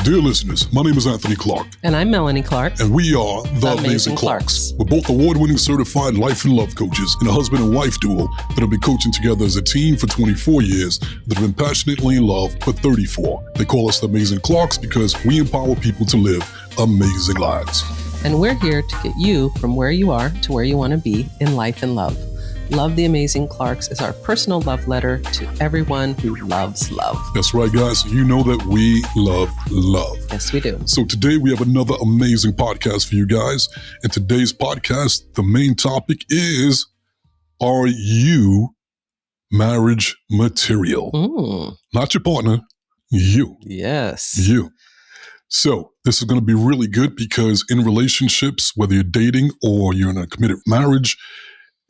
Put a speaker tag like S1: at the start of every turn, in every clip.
S1: Dear listeners, my name is Anthony Clark.
S2: And I'm Melanie Clark.
S1: And we are the Amazing Clarks. We're both award-winning certified life and love coaches and a husband and wife duo that have been coaching together as a team for 24 years that have been passionately in love for 34. They call us the Amazing Clarks because we empower people to live amazing lives.
S2: And we're here to get you from where you are to where you want to be in life and love. Love the Amazing Clarks is our personal love letter to everyone who loves love.
S1: That's right, guys. You know that we love love.
S2: Yes, we do.
S1: So today we have another amazing podcast for you guys. And today's podcast, the main topic is, are you marriage material? Not your partner, you.
S2: Yes.
S1: You. So this is going to be really good because in relationships, whether you're dating or you're in a committed marriage,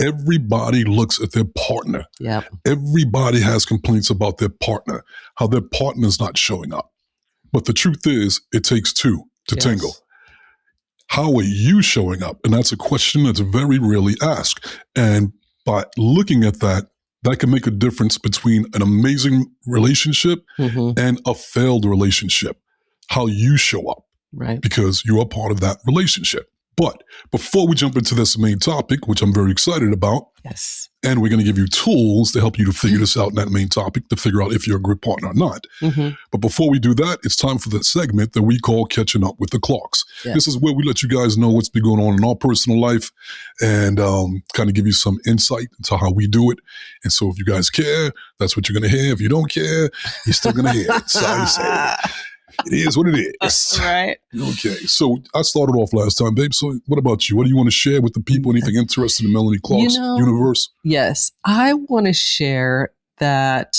S1: everybody looks at their partner.
S2: Yep.
S1: Everybody has complaints about their partner, how their partner's not showing up. But the truth is, it takes two to tango. How are you showing up? And that's a question that's very rarely asked. And by looking at that, that can make a difference between an amazing relationship and a failed relationship. How you show up.
S2: Right.
S1: Because you are part of that relationship. But before we jump into this main topic, which I'm very excited about,
S2: yes,
S1: and we're going to give you tools to help you to figure this out in that main topic, to figure out if you're a good partner or not. But before we do that, it's time for the segment that we call Catching Up with the Clarks. Yeah. This is where we let you guys know what's been going on in our personal life and kind of give you some insight into how we do it. And so if you guys care, that's what you're going to hear. If you don't care, you're still going to hear it. Sorry to say. It is what it is.
S2: Right.
S1: Okay. So I started off last time, babe. So what about you? What do you want to share with the people? Anything interested in Melanie Clark's universe?
S2: Yes. I want to share that,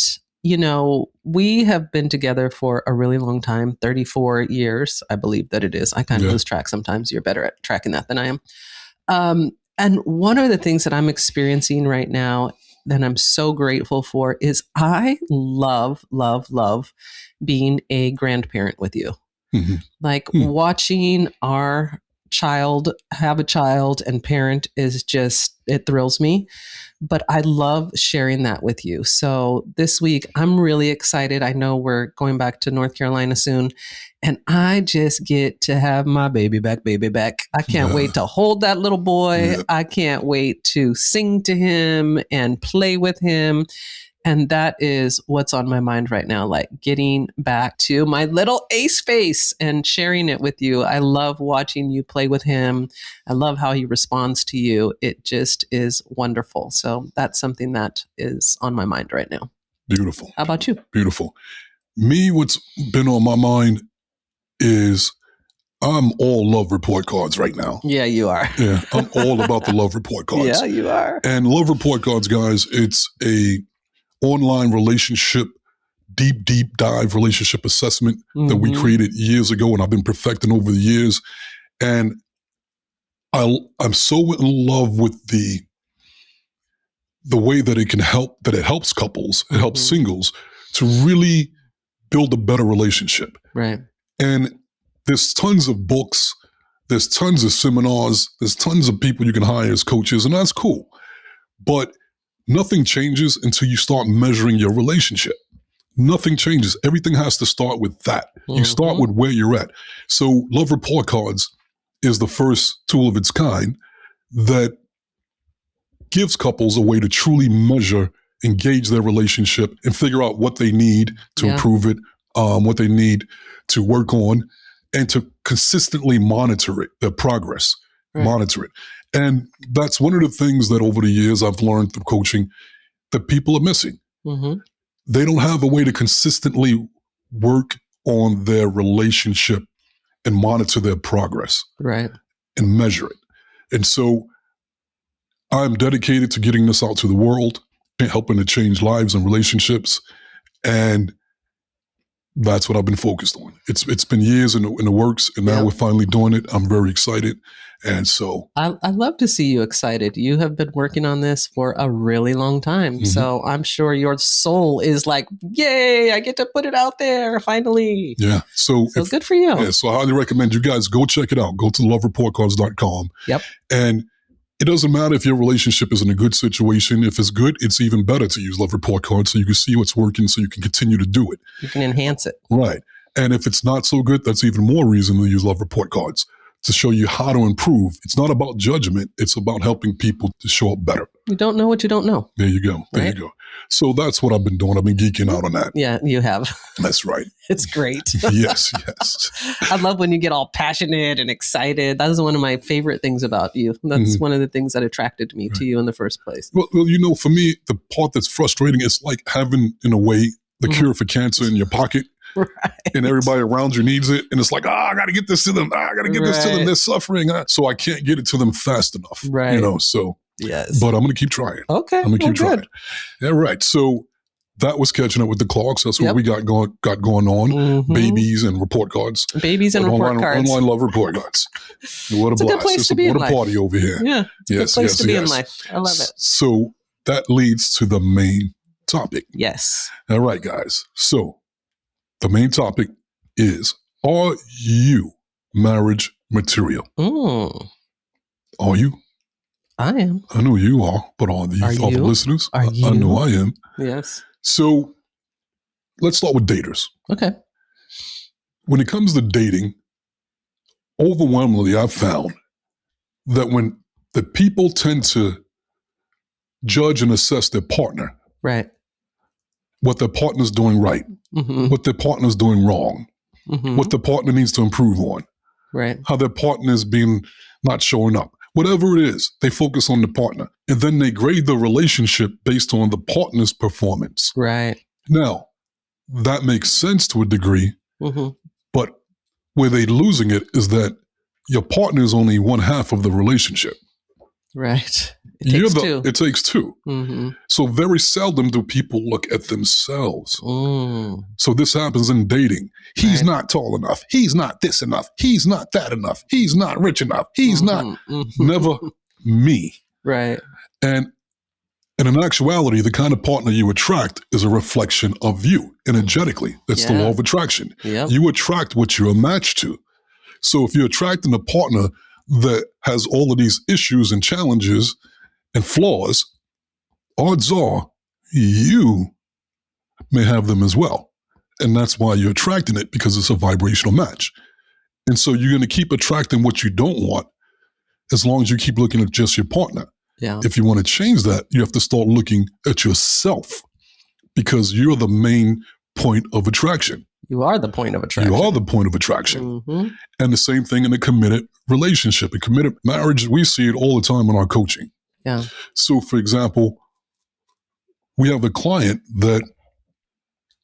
S2: we have been together for a really long time, 34 years, I believe that it is. I kind of lose track sometimes. You're better at tracking that than I am. And one of the things that I'm experiencing right now that I'm so grateful for is I love, love, love being a grandparent with you. Like watching our child have a child and parent is just, it thrills me. But I love sharing that with you. So this week, I'm really excited. I know we're going back to North Carolina soon, and I just get to have my baby back. I can't wait to hold that little boy. I can't wait to sing to him and play with him. And that is what's on my mind right now, like getting back to my little ace face and sharing it with you. I love watching you play with him. I love how he responds to you. It just is wonderful. So that's something that is on my mind right now.
S1: Beautiful.
S2: How about you?
S1: Beautiful. Me, what's been on my mind is I'm all love report cards right now.
S2: Yeah, you are.
S1: Yeah, I'm all about the love report cards.
S2: Yeah, you are.
S1: And love report cards, guys, it's a online relationship, deep dive relationship assessment that we created years ago, and I've been perfecting over the years. And I'm so in love with the way that it can help, that it helps couples, it helps singles to really build a better relationship.
S2: Right.
S1: And there's tons of books, there's tons of seminars, there's tons of people you can hire as coaches, and that's cool. But nothing changes until you start measuring your relationship. Nothing changes. Everything has to start with that. You start with where you're at. So love report cards is the first tool of its kind that gives couples a way to truly measure, engage their relationship, and figure out what they need to improve it, what they need to work on, and to consistently monitor it, their progress, monitor it. And that's one of the things that over the years I've learned through coaching that people are missing. They don't have a way to consistently work on their relationship and monitor their progress.
S2: Right.
S1: And measure it. And so I'm dedicated to getting this out to the world and helping to change lives and relationships. And that's what I've been focused on. It's been years in the works, and now we're finally doing it. I'm very excited. And so
S2: I love to see you excited. You have been working on this for a really long time. So I'm sure your soul is like, yay, I get to put it out there finally.
S1: Yeah. So
S2: good for you.
S1: Yeah. So I highly recommend you guys go check it out. Go to lovereportcards.com.
S2: Yep.
S1: And it doesn't matter if your relationship is in a good situation. If it's good, it's even better to use love report cards so you can see what's working so you can continue to do it.
S2: You can enhance it.
S1: Right. And if it's not so good, that's even more reason to use love report cards to show you how to improve. It's not about judgment. It's about helping people to show up better.
S2: You don't know what you don't know.
S1: There you go. There
S2: Right?
S1: you go. So that's what I've been doing. I've been geeking out on that.
S2: Yeah, you have.
S1: That's right.
S2: It's great.
S1: Yes.
S2: I love when you get all passionate and excited. That is one of my favorite things about you. That's one of the things that attracted me to you in the first place.
S1: Well, for me, the part that's frustrating is like having, in a way, the cure for cancer in your pocket.
S2: Right.
S1: And everybody around you needs it. And it's like, I got to get this to them. I got to get this to them. They're suffering. So I can't get it to them fast enough.
S2: Right.
S1: So,
S2: yes.
S1: But I'm going to keep trying.
S2: Okay.
S1: I'm going to keep trying. Yeah, right. So that was catching up with the Clarks. That's what we got going on. Babies and report cards.
S2: Babies and report cards.
S1: Online love report cards. What a blast.
S2: Good place to be in life.
S1: What a party over here.
S2: Yeah. Good place to be in life. I love it.
S1: So that leads to the main topic.
S2: Yes.
S1: All right, guys. So the main topic is, are you marriage material? Are you?
S2: I am.
S1: I know you are, but all the listeners,
S2: Are you?
S1: I know I am.
S2: Yes.
S1: So let's start with daters.
S2: Okay.
S1: When it comes to dating, overwhelmingly, I've found that when the people tend to judge and assess their partner,
S2: right,
S1: what their partner's doing right, what their partner's doing wrong, what the partner needs to improve on,
S2: right,
S1: how their partner is being not showing up. Whatever it is, they focus on the partner. And then they grade the relationship based on the partner's performance.
S2: right.
S1: Now, that makes sense to a degree, but where they're losing it is that your partner is only one half of the relationship.
S2: Right. It takes two.
S1: It takes two. So very seldom do people look at themselves. So this happens in dating. He's not tall enough. He's not this enough. He's not that enough. He's not rich enough. He's not, never me.
S2: Right.
S1: And in actuality, the kind of partner you attract is a reflection of you energetically. That's the law of attraction.
S2: Yep.
S1: You attract what you're matched to. So if you're attracting a partner that has all of these issues and challenges and flaws, odds are you may have them as well. And that's why you're attracting it, because it's a vibrational match. And so you're going to keep attracting what you don't want as long as you keep looking at just your partner.
S2: Yeah.
S1: If you want to change that, you have to start looking at yourself, because you're the main point of attraction.
S2: You are the point of attraction.
S1: You are the point of attraction. And the same thing in a committed relationship. A committed marriage, we see it all the time in our coaching.
S2: Yeah.
S1: So, for example, we have a client that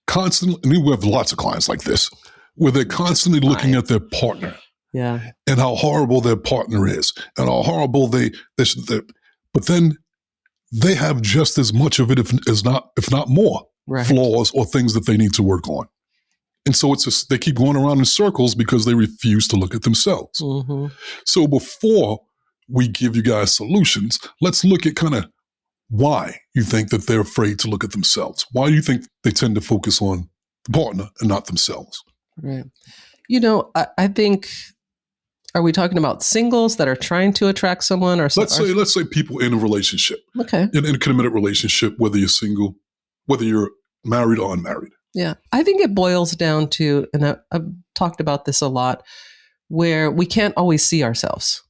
S1: constantly, and we have lots of clients like this, where they're constantly looking at their partner.
S2: Yeah.
S1: And how horrible their partner is, and how horrible they but then they have just as much of it, if not more, flaws or things that they need to work on. And so it's just, they keep going around in circles because they refuse to look at themselves. So before we give you guys solutions, let's look at kind of why you think that they're afraid to look at themselves. Why do you think they tend to focus on the partner and not themselves?
S2: Right. I think, are we talking about singles that are trying to attract someone, or
S1: let's say people in a relationship, in a committed relationship, whether you're single, whether you're married or unmarried?
S2: Yeah, I think it boils down to, and I've talked about this a lot, where we can't always see ourselves.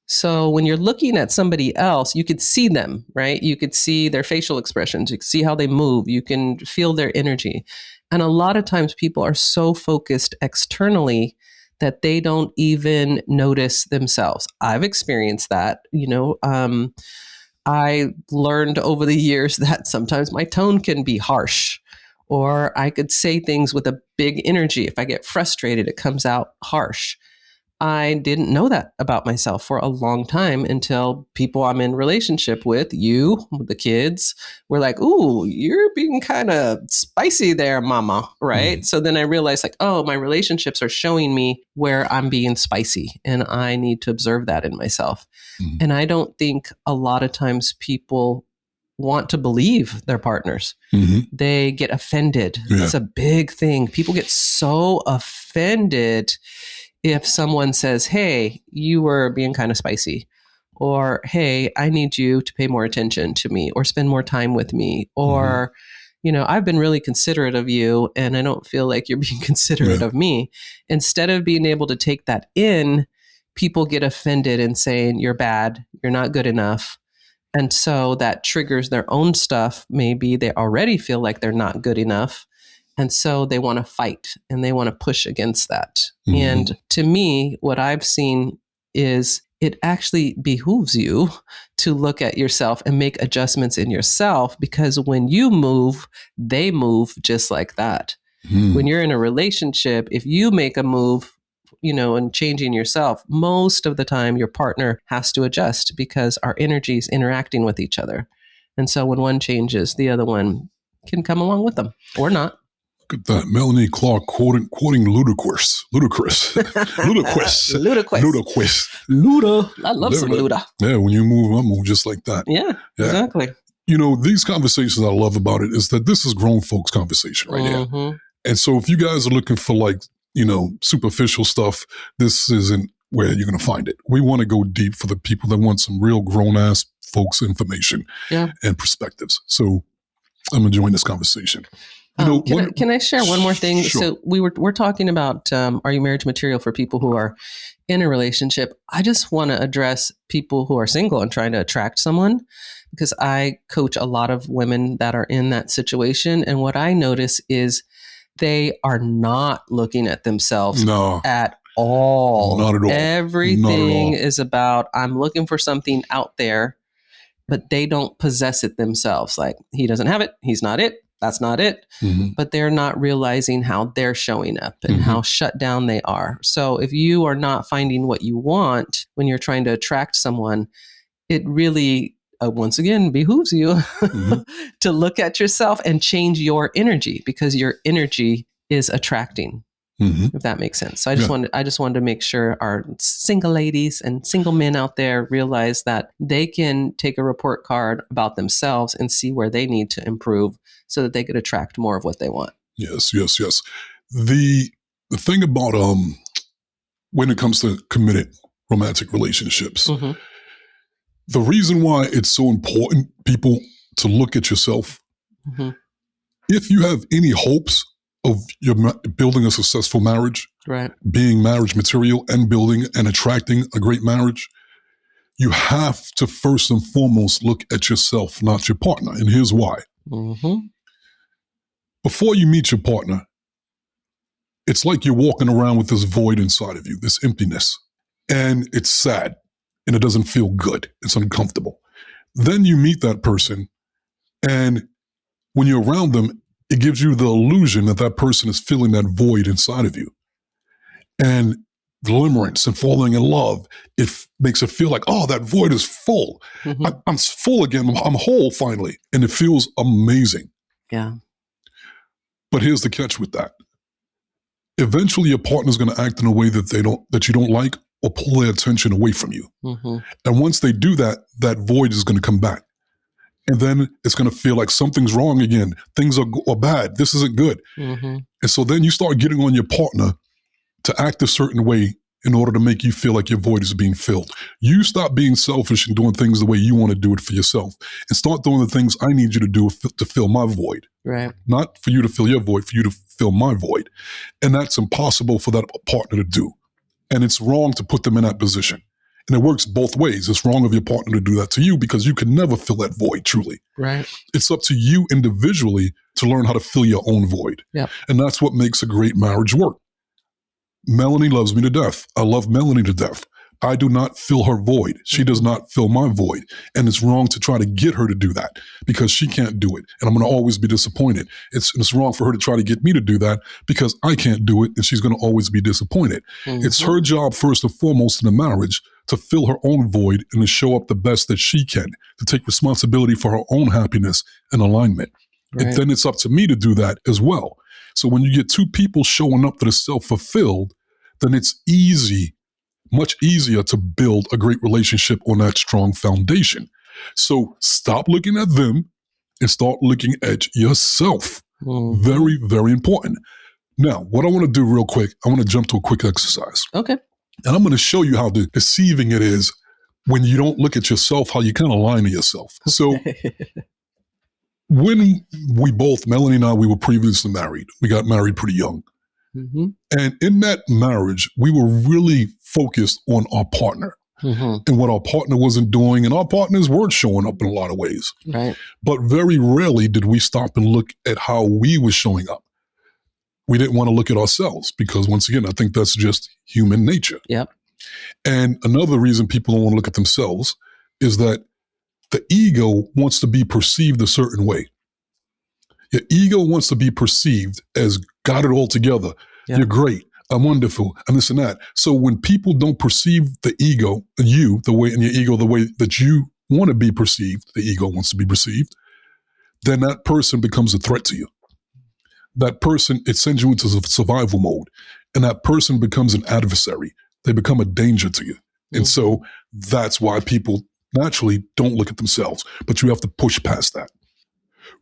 S2: So when you're looking at somebody else, you could see them, right? You could see their facial expressions. You can see how they move. You can feel their energy. And a lot of times people are so focused externally that they don't even notice themselves. I've experienced that. I learned over the years that sometimes my tone can be harsh, or I could say things with a big energy. If I get frustrated, it comes out harsh. I didn't know that about myself for a long time until people I'm in relationship with, the kids, were like, "Ooh, you're being kind of spicy there, mama," right? So then I realized, like, oh, my relationships are showing me where I'm being spicy, and I need to observe that in myself. And I don't think a lot of times people want to believe their partners. They get offended. It's a big thing. People get so offended if someone says, "Hey, you were being kind of spicy," or "Hey, I need you to pay more attention to me or spend more time with me," or I've been really considerate of you and I don't feel like you're being considerate of me. Instead of being able to take that in, people get offended and saying, you're bad, you're not good enough. And so that triggers their own stuff. Maybe they already feel like they're not good enough. And so they want to fight and they want to push against that. And to me, what I've seen is it actually behooves you to look at yourself and make adjustments in yourself, because when you move, they move just like that. When you're in a relationship, if you make a move, and changing yourself, most of the time your partner has to adjust because our energy is interacting with each other. And so when one changes, the other one can come along with them or not.
S1: Look at that. Melanie Clark quoting Ludacris.
S2: Luda. I love some Luda.
S1: Yeah, when you move, I move just like that.
S2: Yeah, exactly.
S1: These conversations I love about it is that this is grown folks conversation right here. And so if you guys are looking for superficial stuff, this isn't where you're going to find it. We want to go deep for the people that want some real grown-ass folks information and perspectives. So I'm enjoying this conversation.
S2: Can I share one more thing?
S1: Sure.
S2: So we're talking about are you marriage material for people who are in a relationship? I just want to address people who are single and trying to attract someone, because I coach a lot of women that are in that situation. And what I notice is they are not looking at themselves at all.
S1: Not at all.
S2: Everything is about, I'm looking for something out there, but they don't possess it themselves. Like, he doesn't have it. He's not it. That's not it. But they're not realizing how they're showing up and how shut down they are. So if you are not finding what you want when you're trying to attract someone, it really, once again, behooves you to look at yourself and change your energy, because your energy is attracting, if that makes sense. So I just wanted to make sure our single ladies and single men out there realize that they can take a report card about themselves and see where they need to improve so that they could attract more of what they want.
S1: Yes. The thing about when it comes to committed romantic relationships, the reason why it's so important, people, to look at yourself, if you have any hopes of your building a successful marriage, being marriage material and building and attracting a great marriage, you have to first and foremost look at yourself, not your partner. And here's why. Before you meet your partner, it's like you're walking around with this void inside of you, this emptiness, and it's sad. And it doesn't feel good. It's uncomfortable. Then you meet that person, and when you're around them, it gives you the illusion that that person is filling that void inside of you. And glimmerance and falling in love, it makes it feel like, oh, that void is full. I'm full again. I'm whole finally. And it feels amazing.
S2: Yeah.
S1: But here's the catch with that. Eventually, your partner's going to act in a way that you don't like, or pull their attention away from you. And once they do that, that void is going to come back. And then it's going to feel like something's wrong again. Things are bad. This isn't good. And so then you start getting on your partner to act a certain way in order to make you feel like your void is being filled. You stop being selfish and doing things the way you want to do it for yourself, and start doing the things I need you to do to fill my void.
S2: Right.
S1: Not for you to fill your void, for you to fill my void. And that's impossible for that partner to do. And it's wrong to put them in that position. And it works both ways. It's wrong of your partner to do that to you, because you can never fill that void truly.
S2: Right.
S1: It's up to you individually to learn how to fill your own void.
S2: Yep.
S1: And that's what makes a great marriage work. Melanie loves me to death. I love Melanie to death. I do not fill her void. She does not fill my void. And it's wrong to try to get her to do that, because she can't do it. And I'm going to always be disappointed. It's wrong for her to try to get me to do that, because I can't do it, and she's going to always be disappointed. It's her job, first and foremost, in a marriage to fill her own void and to show up the best that she can, to take responsibility for her own happiness and alignment. And then it's up to me to do that as well. So when you get two people showing up that are self-fulfilled, then it's much easier to build a great relationship on that strong foundation. So stop looking at them and start looking at yourself. Very, very important. Now, what I want to do real quick, I want to jump to a quick exercise.
S2: Okay.
S1: And I'm going to show you how deceiving it is when you don't look at yourself, how you kind of lie to yourself. So when Melanie and I, we were previously married. We got married pretty young.
S2: Mm-hmm.
S1: And in that marriage, we were really focused on our partner and what our partner wasn't doing. And our partners weren't showing up in a lot of ways.
S2: Right.
S1: But very rarely did we stop and look at how we were showing up. We didn't want to look at ourselves because, once again, I think that's just human nature.
S2: Yep.
S1: And another reason people don't want to look at themselves is that the ego wants to be perceived a certain way. Your ego wants to be perceived as got it all together. Yep. You're great. I'm wonderful. And this and that. So when people don't perceive the ego, you, the way in your ego, the way that you want to be perceived, the ego wants to be perceived, then that person becomes a threat to you. That person, it sends you into survival mode. And that person becomes an adversary. They become a danger to you. And so that's why people naturally don't look at themselves. But you have to push past that.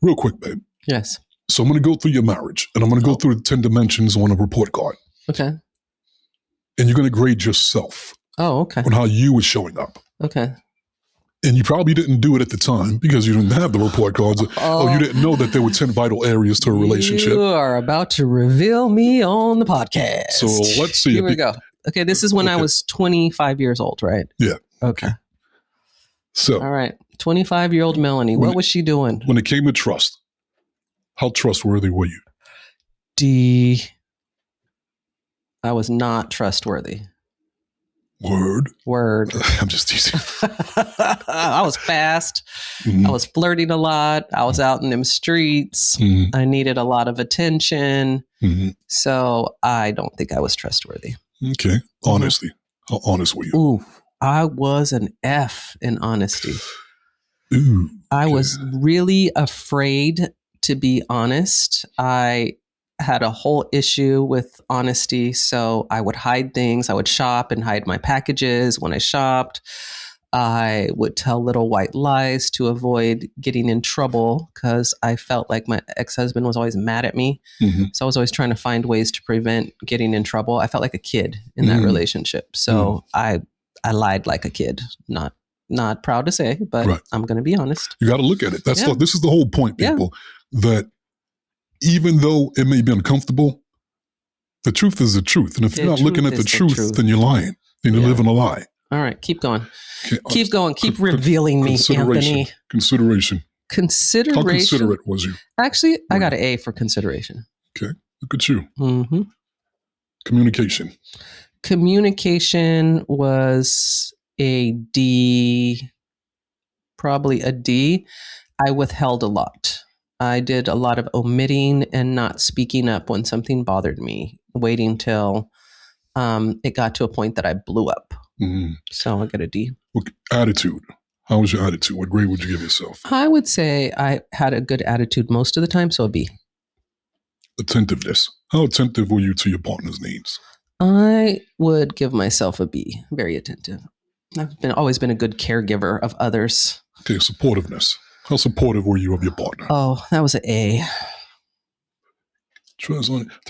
S1: Real quick, babe.
S2: Yes.
S1: So I'm going to go through your marriage, and I'm going to go through the 10 dimensions on a report card.
S2: Okay.
S1: And you're going to grade yourself.
S2: Oh, okay.
S1: On how you were showing up.
S2: Okay.
S1: And you probably didn't do it at the time because you didn't have the report cards. Or you didn't know that there were 10 vital areas to a relationship.
S2: You are about to reveal me on the podcast.
S1: So let's see.
S2: Here we go. Okay, this is when I was 25 years old, right?
S1: Yeah.
S2: Okay.
S1: So.
S2: All right. 25-year-old Melanie. What was she doing?
S1: When it came to trust, how trustworthy were you?
S2: D. I was not trustworthy.
S1: Word. I'm just teasing.
S2: I was fast. I was flirting a lot. I was out in them streets. I needed a lot of attention. So I don't think I was trustworthy.
S1: Okay. Honesty. How honest were you?
S2: Ooh, I was an F in honesty.
S1: Ooh.
S2: I was really afraid to be honest. I had a whole issue with honesty. So I would hide things. I would shop and hide my packages when I shopped. I would tell little white lies to avoid getting in trouble because I felt like my ex-husband was always mad at me. So I was always trying to find ways to prevent getting in trouble. I felt like a kid in that relationship. So I lied like a kid. Not proud to say, but I'm going to be honest.
S1: You got to look at it. This is the whole point, people, that even though it may be uncomfortable, the truth is the truth. And if you're not looking at the truth, then you're lying. Then you're living a lie.
S2: All right, keep going. Okay, keep going. Keep revealing me, Anthony.
S1: Consideration. How considerate was you?
S2: Actually, I got an A for consideration.
S1: Okay, look at you. Communication.
S2: Communication was a D, probably a D. I withheld a lot. I did a lot of omitting and not speaking up when something bothered me, waiting till it got to a point that I blew up. So I got a D.
S1: Attitude. How was your attitude? What grade would you give yourself?
S2: I would say I had a good attitude most of the time, so a B.
S1: Attentiveness. How attentive were you to your partner's needs?
S2: I would give myself a B. Very attentive. I've always been a good caregiver of others.
S1: Okay, supportiveness. How supportive were you of your partner?
S2: Oh, that was an A.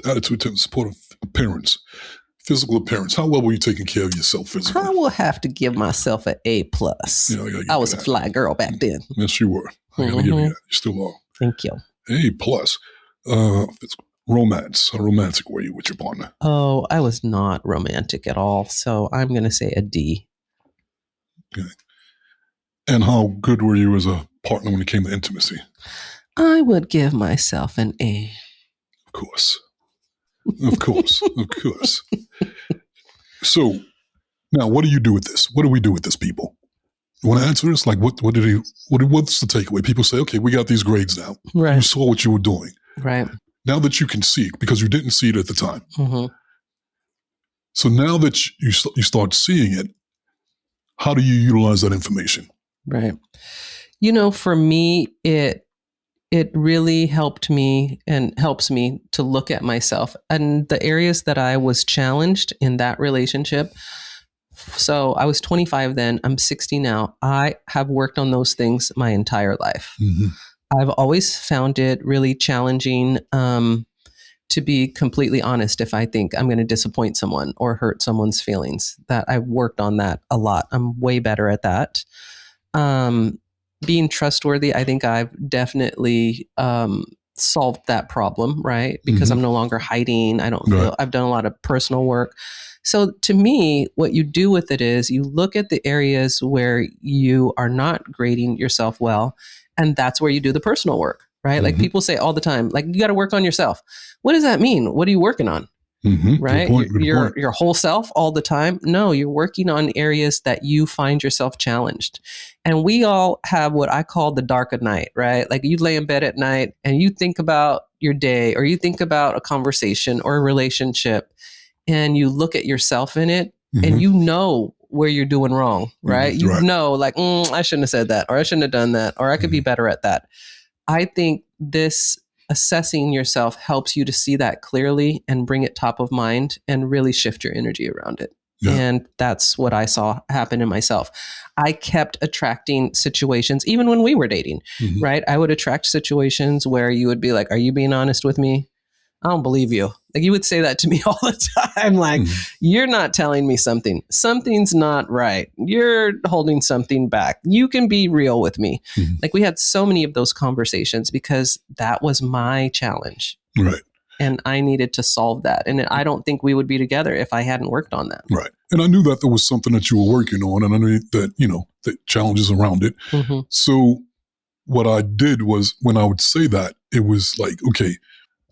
S1: Attitude, supportive appearance. Physical appearance. How well were you taking care of yourself physically?
S2: I will have to give myself an A+. Yeah, I was a fly girl back then.
S1: Yes, you were. I gotta give you that. You still are.
S2: Thank you.
S1: A+. Romance. How romantic were you with your partner?
S2: Oh, I was not romantic at all. So I'm going to say a D.
S1: Okay. And how good were you as a partner when it came to intimacy?
S2: I would give myself an A.
S1: Of course. Of course. Of course. So now what do you do with this? What do we do with this, people? You want to answer this? Like what's the takeaway? People say, okay, we got these grades now.
S2: Right.
S1: You saw what you were doing.
S2: Right.
S1: Now that you can see it, because you didn't see it at the time. So now that you start seeing it, how do you utilize that information?
S2: Right. You know, for me, it really helped me and helps me to look at myself and the areas that I was challenged in that relationship. So I was 25 then, I'm 60 now. I have worked on those things my entire life. I've always found it really challenging to be completely honest if I think I'm going to disappoint someone or hurt someone's feelings. That I've worked on that a lot. I'm way better at that. being trustworthy, I think I've definitely solved that problem, right? Because I'm no longer hiding. I don't feel, I've done a lot of personal work. So to me, what you do with it is you look at the areas where you are not grading yourself well, and that's where you do the personal work, right? Like people say all the time, like, you got to work on yourself. What does that mean? What are you working on? Right?
S1: Good point.
S2: Your whole self all the time? No, you're working on areas that you find yourself challenged. And we all have what I call the dark of night, right? Like, you lay in bed at night and you think about your day, or you think about a conversation or a relationship, and you look at yourself in it, and you know where you're doing wrong, right? You know, like, I shouldn't have said that, or I shouldn't have done that, or I could be better at that. I think this assessing yourself helps you to see that clearly and bring it top of mind and really shift your energy around it. Yeah. And that's what I saw happen in myself. I kept attracting situations, even when we were dating, right? I would attract situations where you would be like, are you being honest with me? I don't believe you. Like, you would say that to me all the time. Like, you're not telling me something. Something's not right. You're holding something back. You can be real with me. Like, we had so many of those conversations because that was my challenge. Right. And I needed to solve that. And I don't think we would be together if I hadn't worked on that.
S1: Right. And I knew that there was something that you were working on, and I knew that, the challenges around it. So what I did was, when I would say that, it was like, okay,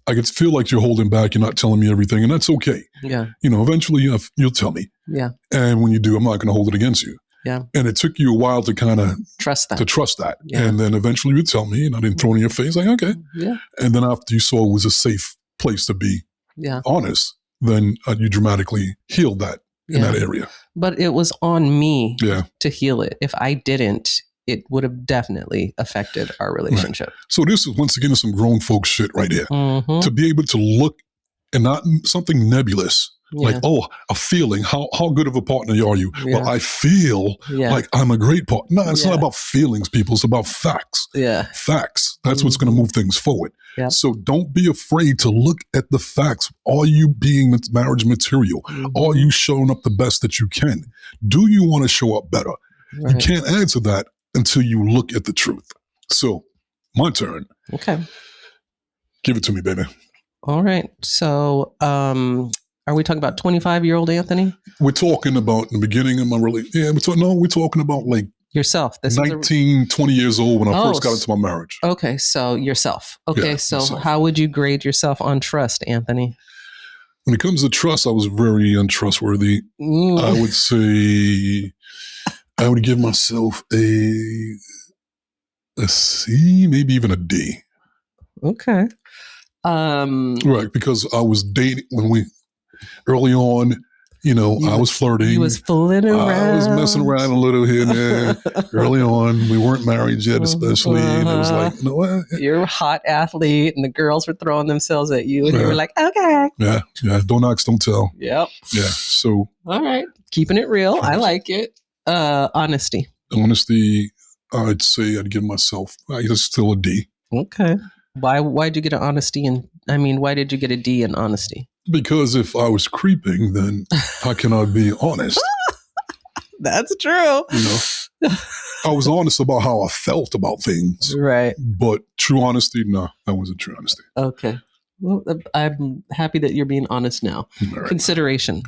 S1: I could feel like you're holding back. You're not telling me everything, and that's okay. Yeah. Eventually you'll tell me. Yeah. And when you do, I'm not going to hold it against you. Yeah. And it took you a while to kind of trust that. Yeah. And then eventually you tell me, and I didn't throw it in your face, like, okay. Yeah. And then after you saw it was a safe place to be honest, then you dramatically healed that in that area.
S2: But it was on me to heal it. If I didn't, it would have definitely affected our relationship. Right.
S1: So this is, once again, some grown folks shit right here. To be able to look, and not something nebulous, like, oh, a feeling. How good of a partner are you? Yeah. Well, I feel like I'm a great partner. No, it's not about feelings, people. It's about facts. Yeah. Facts. That's what's going to move things forward. Yep. So don't be afraid to look at the facts. Are you being marriage material? Are you showing up the best that you can? Do you want to show up better? Right. You can't answer that until you look at the truth. So, my turn. Okay. Give it to me, baby.
S2: All right. So, are we talking about 25-year-old Anthony?
S1: We're talking about the beginning of my relationship. Yeah, we're talking about like
S2: yourself. This
S1: 19, 20 years old when I first got into my marriage.
S2: Okay, so yourself. Okay, so myself. How would you grade yourself on trust, Anthony?
S1: When it comes to trust, I was very untrustworthy. I would say I would give myself a C, maybe even a D.
S2: Okay.
S1: Right, because I was dating early on, I was flirting.
S2: You was fooling around.
S1: I was messing around a little here and there. Early on, we weren't married yet, especially. And it was like,
S2: you're a hot athlete, and the girls were throwing themselves at you, and you were like, okay.
S1: Yeah. Don't ask, don't tell.
S2: Yep.
S1: Yeah. So.
S2: All right. Keeping it real. I like it. Honesty.
S1: I'd say I'd give myself still a D.
S2: Okay. Why'd you get an honesty? Why did you get a D in honesty?
S1: Because if I was creeping, then how can I be honest?
S2: That's true.
S1: I was honest about how I felt about things. Right. But true honesty, no, that wasn't true honesty.
S2: Okay. Well, I'm happy that you're being honest now. Right. Consideration.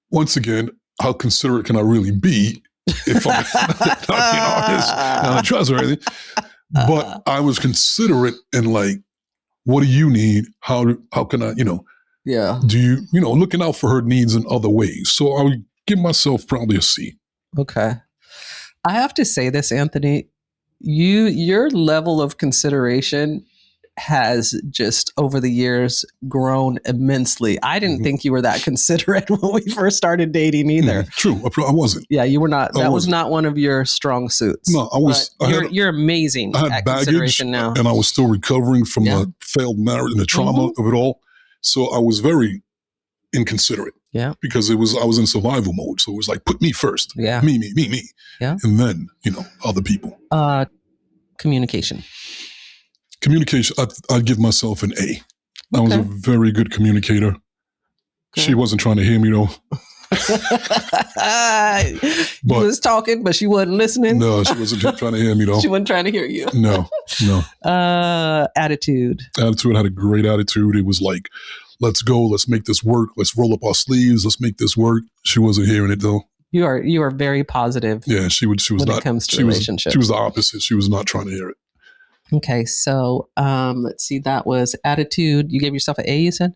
S1: Once again, how considerate can I really be if I'm not being honest and I trust or anything? But I was considerate and like, what do you need? How can I, do you, looking out for her needs in other ways. So I would give myself probably a C.
S2: Okay. I have to say this, Anthony, your level of consideration has just over the years grown immensely. I didn't think you were that considerate when we first started dating either.
S1: True. I wasn't.
S2: Yeah, you were not. That was not one of your strong suits.
S1: No, I was.
S2: You're amazing at consideration now.
S1: And I was still recovering from a failed marriage and the trauma of it all. So I was very inconsiderate. Yeah. Because I was in survival mode. So it was like, put me first. Yeah. Me. Yeah. And then, other people.
S2: Communication,
S1: I'd give myself an A. I was a very good communicator. Okay. She wasn't trying to hear me though.
S2: You was talking, but she wasn't listening.
S1: No, she wasn't trying to hear me though.
S2: She wasn't trying to hear you.
S1: No.
S2: Attitude.
S1: Attitude, had a great attitude. It was like, let's go, let's make this work, let's roll up our sleeves, let's make this work. She wasn't hearing it though.
S2: You are very positive.
S1: Yeah, she was
S2: when
S1: not.
S2: It comes to relationships.
S1: She was the opposite. She was not trying to hear it.
S2: Okay, so let's see. That was attitude. You gave yourself an A, you said?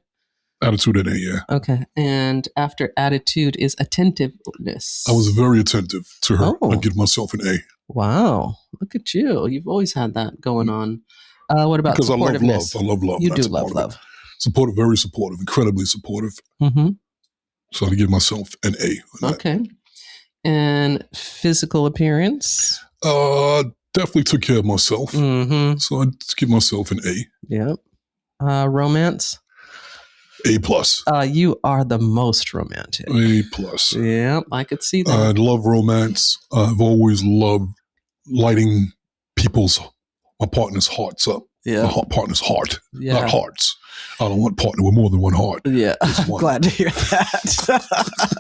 S1: Attitude and A, yeah.
S2: Okay, and after attitude is attentiveness.
S1: I was very attentive to her.
S2: Oh.
S1: I give myself an A.
S2: Wow, look at you. You've always had that going on. What about
S1: because
S2: supportiveness?
S1: I love love.
S2: You do love love.
S1: Supportive, very supportive, incredibly supportive.
S2: Mm-hmm.
S1: So I give myself an A.
S2: Okay. And physical appearance?
S1: Definitely took care of myself.
S2: Mm-hmm.
S1: So I'd give myself an A.
S2: Yep. Romance?
S1: A+.
S2: You are the most romantic.
S1: A+.
S2: Yep, I could see that.
S1: I love romance. I've always loved lighting my partner's hearts up.
S2: Yeah.
S1: My partner's heart,
S2: Yeah.
S1: not hearts. I don't want a partner with more than one heart.
S2: Yeah, I'm glad to hear that.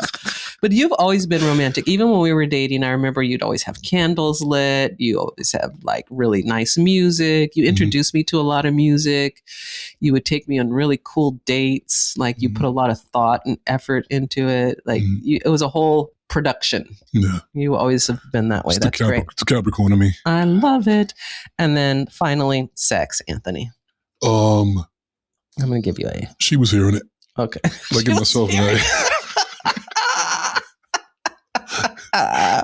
S2: But you've always been romantic. Even when we were dating, I remember you'd always have candles lit. You always have like really nice music. You introduced me to a lot of music. You would take me on really cool dates. Like you put a lot of thought and effort into it. Like it was a whole production.
S1: Yeah.
S2: You always have been that way.
S1: It's
S2: That's great.
S1: It's Capricorn to me.
S2: I love it. And then finally, sex, Anthony. I'm going to give you A.
S1: She was hearing it.
S2: Okay.
S1: I give myself an A.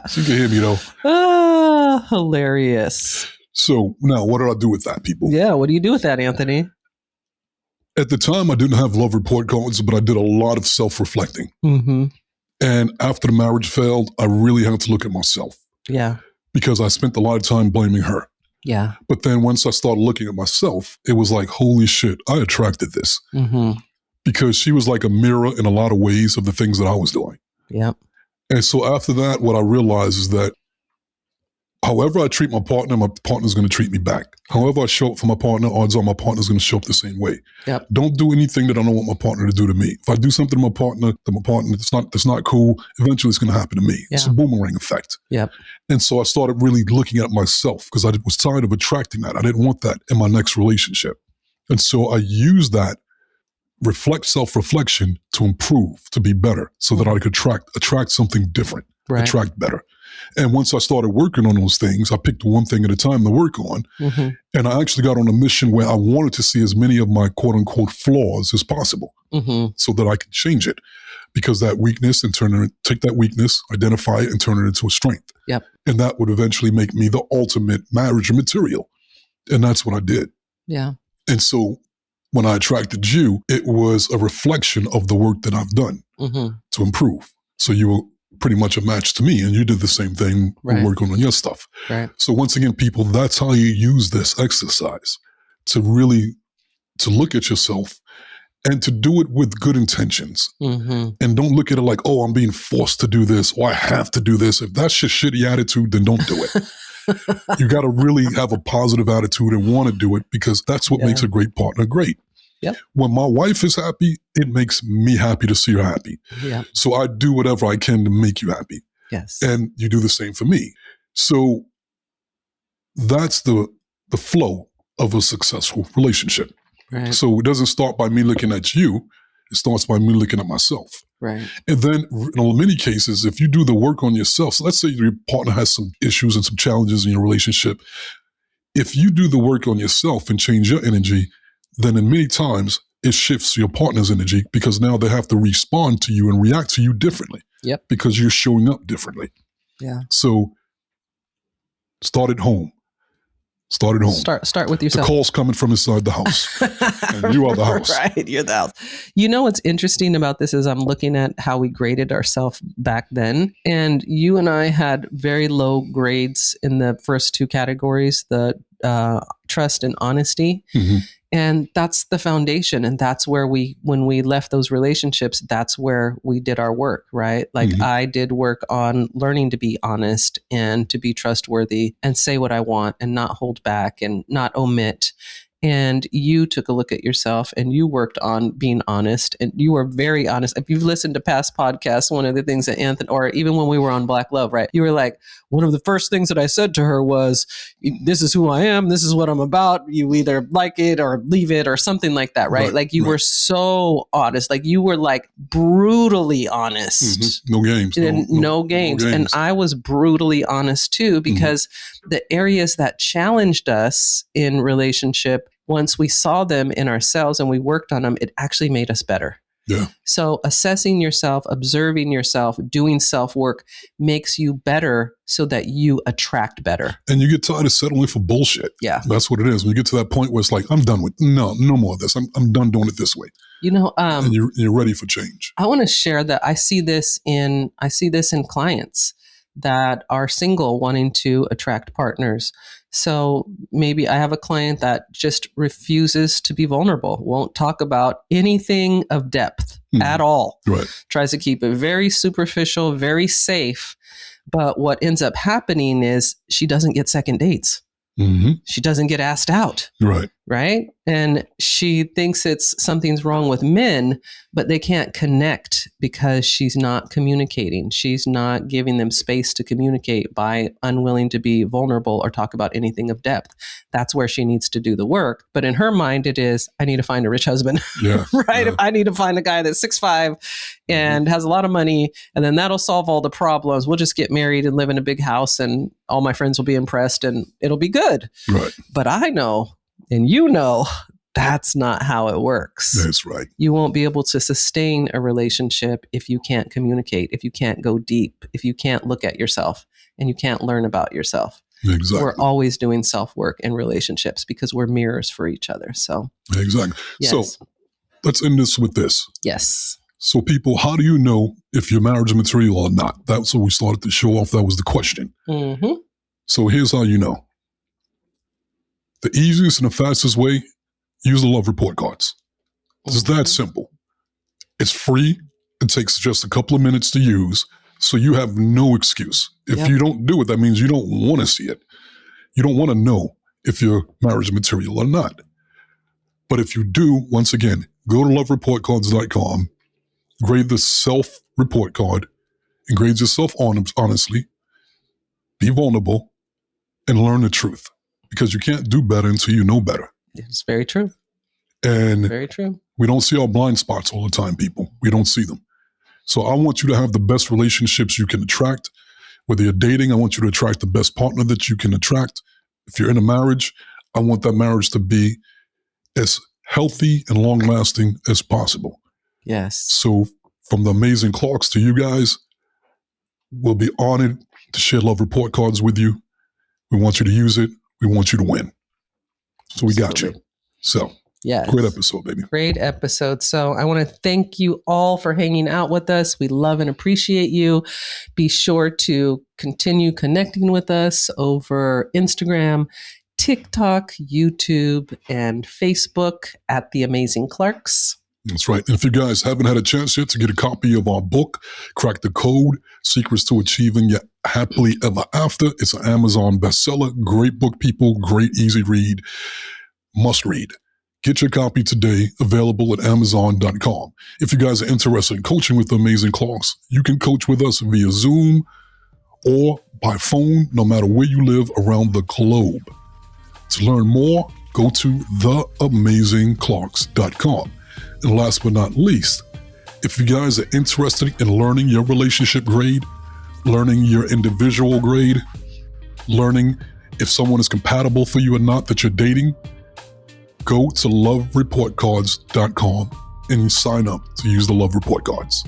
S1: She can hear me though.
S2: Hilarious.
S1: So now what did I do with that, people?
S2: Yeah, what do you do with that, Anthony?
S1: At the time, I didn't have love report cards, but I did a lot of self-reflecting.
S2: Mm-hmm.
S1: And after the marriage failed, I really had to look at myself.
S2: Yeah.
S1: Because I spent a lot of time blaming her.
S2: Yeah.
S1: But then once I started looking at myself, it was like, holy shit, I attracted this.
S2: Mm-hmm.
S1: Because she was like a mirror in a lot of ways of the things that I was doing.
S2: Yep.
S1: And so after that, what I realized is that however I treat my partner's going to treat me back. However I show up for my partner, odds are my partner's going to show up the same way.
S2: Yep.
S1: Don't do anything that I don't want my partner to do to me. If I do something to my partner that's not cool, eventually it's going to happen to me.
S2: Yeah.
S1: It's a boomerang effect.
S2: Yep.
S1: And so I started really looking at myself because I was tired of attracting that. I didn't want that in my next relationship. And so I used that self-reflection to improve, to be better, so that I could attract something different, attract better. And once I started working on those things, I picked one thing at a time to work on. Mm-hmm. And I actually got on a mission where I wanted to see as many of my quote unquote flaws as possible so that I could change it. Because that weakness take that weakness, identify it and turn it into a strength.
S2: Yep.
S1: And that would eventually make me the ultimate marriage material. And that's what I did.
S2: Yeah.
S1: And so when I attracted you, it was a reflection of the work that I've done to improve. So you were pretty much a match to me, and you did the same thing working on your stuff.
S2: Right.
S1: So once again, people, that's how you use this exercise to really look at yourself and to do it with good intentions. And don't look at it like, oh, I'm being forced to do this, or I have to do this. If that's your shitty attitude, then don't do it. You got to really have a positive attitude and want to do it, because that's what makes a great partner great.
S2: Yep.
S1: When my wife is happy, it makes me happy to see her happy.
S2: Yep.
S1: So I do whatever I can to make you happy.
S2: Yes.
S1: And you do the same for me. So that's the flow of a successful relationship.
S2: Right.
S1: So it doesn't start by me looking at you. It starts by me looking at myself.
S2: Right.
S1: And then in many cases, if you do the work on yourself, so let's say your partner has some issues and some challenges in your relationship. If you do the work on yourself and change your energy, then in many times it shifts your partner's energy, because now they have to respond to you and react to you differently.
S2: Yep.
S1: Because you're showing up differently.
S2: Yeah.
S1: So start at home. Start at home.
S2: Start with yourself.
S1: The call's coming from inside the house. And you are the house.
S2: Right, you're the house. You know what's interesting about this is I'm looking at how we graded ourselves back then. And you and I had very low grades in the first two categories, the trust and honesty. Mm-hmm. And that's the foundation. And that's where when we left those relationships, that's where we did our work, right? Like I did work on learning to be honest and to be trustworthy and say what I want and not hold back and not omit and you took a look at yourself and you worked on being honest, and you were very honest. If you've listened to past podcasts, one of the things that Anthony, or even when we were on Black Love, right? You were like, one of the first things that I said to her was, this is who I am. This is what I'm about. You either like it or leave it or something like that, right? Like you were so honest. Like you were like brutally honest.
S1: No games.
S2: No games. And I was brutally honest too, because the areas that challenged us in relationship, once we saw them in ourselves and we worked on them, it actually made us better.
S1: Yeah.
S2: So assessing yourself, observing yourself, doing self-work makes you better so that you attract better.
S1: And you get tired of settling for bullshit.
S2: Yeah.
S1: That's what it is. When you get to that point where it's like, I'm done with, no more of this. I'm done doing it this way.
S2: You know,
S1: and you're ready for change.
S2: I want to share that I see this in clients that are single wanting to attract partners. So maybe I have a client that just refuses to be vulnerable, won't talk about anything of depth at all.
S1: Right.
S2: Tries to keep it very superficial, very safe. But what ends up happening is she doesn't get second dates. She doesn't get asked out. Right. And she thinks something's wrong with men, but they can't connect because she's not communicating. She's not giving them space to communicate by unwilling to be vulnerable or talk about anything of depth. That's where she needs to do the work. But in her mind, it is, I need to find a rich husband.
S1: Yeah.
S2: Right.
S1: Yeah.
S2: I need to find a guy that's 6'5" and has a lot of money, and then that'll solve all the problems. We'll just get married and live in a big house and all my friends will be impressed and it'll be good.
S1: Right.
S2: But I know, and you know, that's not how it works.
S1: That's right.
S2: You won't be able to sustain a relationship if you can't communicate, if you can't go deep, if you can't look at yourself and you can't learn about yourself.
S1: Exactly.
S2: We're always doing self-work in relationships because we're mirrors for each other. So
S1: exactly.
S2: Yes.
S1: So let's end this with this.
S2: Yes.
S1: So people, how do you know if you're marriage material or not? That's what we started to show off. That was the question. So here's how you know. The easiest and the fastest way, use the love report cards. It's that simple. It's free. It takes just a couple of minutes to use. So you have no excuse. If you don't do it, that means you don't want to see it. You don't want to know if you're marriage material or not. But if you do, once again, go to lovereportcards.com, grade the self-report card, and grade yourself honestly, be vulnerable, and learn the truth. Because you can't do better until you know better.
S2: It's very true.
S1: And
S2: very true.
S1: We don't see our blind spots all the time, people. We don't see them. So I want you to have the best relationships you can attract. Whether you're dating, I want you to attract the best partner that you can attract. If you're in a marriage, I want that marriage to be as healthy and long-lasting as possible.
S2: Yes.
S1: So from the amazing Clarks to you guys, we'll be honored to share love report cards with you. We want you to use it. We want you to win. So we got you. So
S2: yes.
S1: Great episode, baby.
S2: Great episode. So I want to thank you all for hanging out with us. We love and appreciate you. Be sure to continue connecting with us over Instagram, TikTok, YouTube, and Facebook at The Amazing Clarks.
S1: That's right. And if you guys haven't had a chance yet to get a copy of our book, Crack the Code, Secrets to Achieving Your Happily Ever After, it's an Amazon bestseller. Great book, people. Great, easy read. Must read. Get your copy today, available at Amazon.com. If you guys are interested in coaching with the Amazing Clarks, you can coach with us via Zoom or by phone, no matter where you live around the globe. To learn more, go to theamazingclarks.com. And last but not least, if you guys are interested in learning your relationship grade, learning your individual grade, learning if someone is compatible for you or not that you're dating, go to lovereportcards.com and sign up to use the Love Report Cards.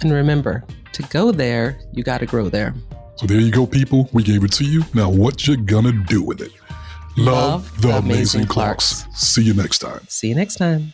S2: And remember, to go there, you got to grow there.
S1: So there you go, people. We gave it to you. Now what you gonna do with it? Love the Amazing Clarks. See you next time.
S2: See you next time.